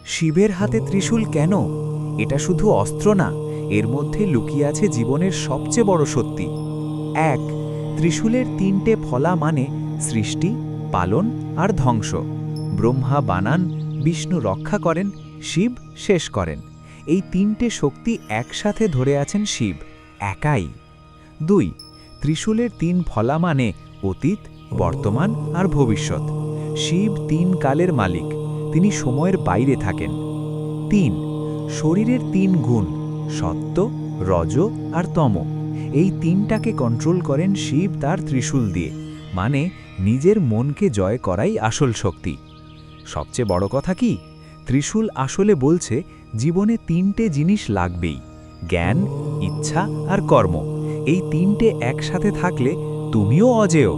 শিবের হাতে ত্রিশূল কেন? এটা শুধু অস্ত্র না, এর মধ্যে লুকিয়ে আছে জীবনের সবচেয়ে বড় সত্যি। ১. ত্রিশূলের ৩টে ফলা মানে সৃষ্টি, পালন আর ধ্বংস। ব্রহ্মা বানান, বিষ্ণু রক্ষা করেন, শিব শেষ করেন। এই ৩টে শক্তি একসাথে ধরে আছেন শিব, একাই। ২. ত্রিশূলের ৩ ফলা মানে অতীত, বর্তমান আর ভবিষ্যৎ। শিব ৩ কালের মালিক, তিনি সময়ের বাইরে থাকেন। ৩. শরীরের ৩ গুণ, সত্ত্ব, রজ আর তম। এই ৩টাকে কন্ট্রোল করেন শিব তার ত্রিশূল দিয়ে, মানে নিজের মনকে জয় করাই আসল শক্তি। সবচেয়ে বড় কথা কি, ত্রিশূল আসলে বলছে জীবনে ৩টে জিনিস লাগবেই: জ্ঞান, ইচ্ছা আর কর্ম। এই ৩টে একসাথে থাকলে তুমিও অজেয়।